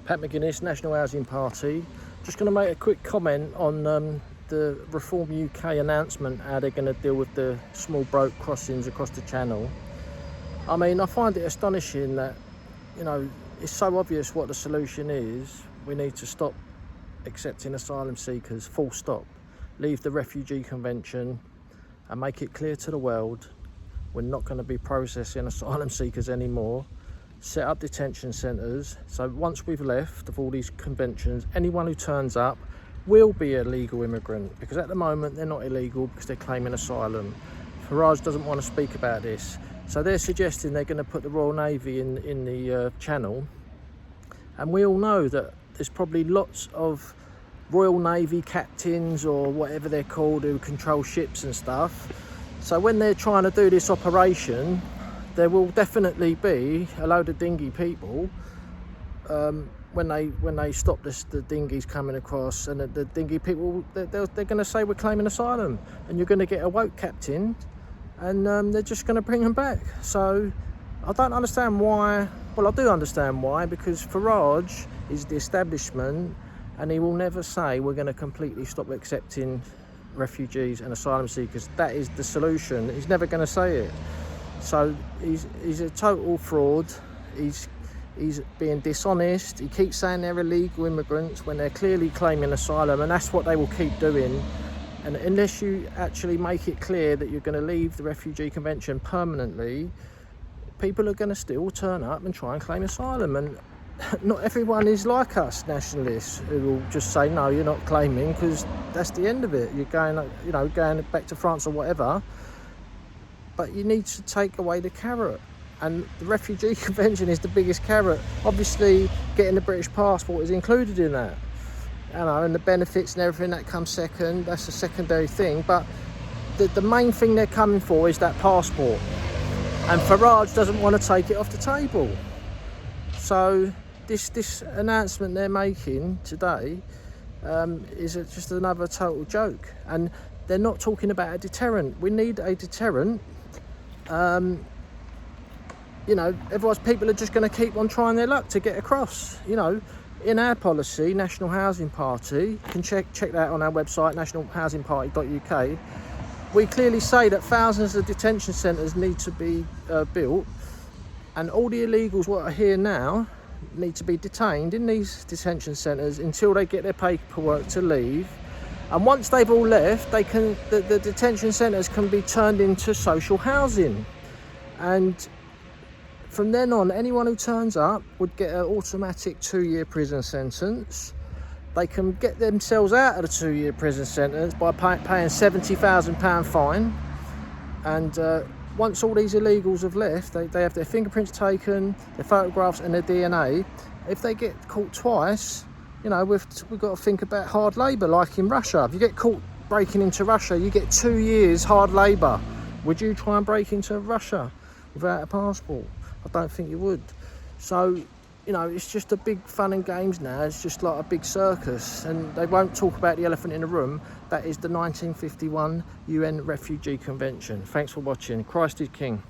Pat McGuinness, National Housing Party. Just going to make a quick comment on the Reform UK announcement, how they're going to deal with the small boat crossings across the channel. I mean, I find it astonishing that, you know, it's so obvious what the solution is. We need to stop accepting asylum seekers, full stop. Leave the Refugee Convention and make it clear to the world we're not going to be processing asylum seekers anymore. Set up detention centres, so once we've left of all these conventions, anyone who turns up will be a legal immigrant, because at the moment they're not illegal because they're claiming asylum. Farage doesn't want to speak about this, so they're suggesting they're going to put the Royal Navy in the channel, and we all know that there's probably lots of Royal Navy captains or whatever they're called who control ships and stuff. So when they're trying to do this operation, there will definitely be a load of dinghy people when they stop the dinghies coming across, and the dinghy people, they're going to say we're claiming asylum, and you're going to get a woke captain, and they're just going to bring them back. So I don't understand why. Well, I do understand why, because Farage is the establishment, and he will never say we're going to completely stop accepting refugees and asylum seekers. That is the solution. He's never going to say it. So he's a total fraud. He's being dishonest. He keeps saying they're illegal immigrants when they're clearly claiming asylum, and that's what they will keep doing. And unless you actually make it clear that you're going to leave the Refugee Convention permanently, people are going to still turn up and try and claim asylum. And not everyone is like us nationalists who will just say no, you're not claiming, because that's the end of it. You're going, you know, going back to France or whatever. But you need to take away the carrot, and the Refugee Convention is the biggest carrot. Obviously, getting the British passport is included in that, you know, and the benefits and everything that comes second. That's a secondary thing, but the main thing they're coming for is that passport, and Farage doesn't want to take it off the table. So this announcement they're making today is just another total joke, and they're not talking about a deterrent. We need a deterrent. You know, otherwise people are just going to keep on trying their luck to get across. You know, in our policy, National Housing Party, you can check that on our website, nationalhousingparty.uk. We clearly say that thousands of detention centres need to be built, and all the illegals what are here now need to be detained in these detention centres until they get their paperwork to leave. And once they've all left, they can the detention centres can be turned into social housing, and from then on, anyone who turns up would get an automatic 2-year prison sentence. They can get themselves out of the 2-year prison sentence by paying £70,000 fine. And once all these illegals have left, they have their fingerprints taken, their photographs and their DNA. If they get caught twice, you know, we've got to think about hard labour, like in Russia. If you get caught breaking into Russia, you get 2 years hard labour. Would you try and break into Russia without a passport? I don't think you would. So, you know, it's just a big fun and games now. It's just like a big circus, and they won't talk about the elephant in the room. That is the 1951 UN Refugee Convention. Thanks for watching. Christ is King.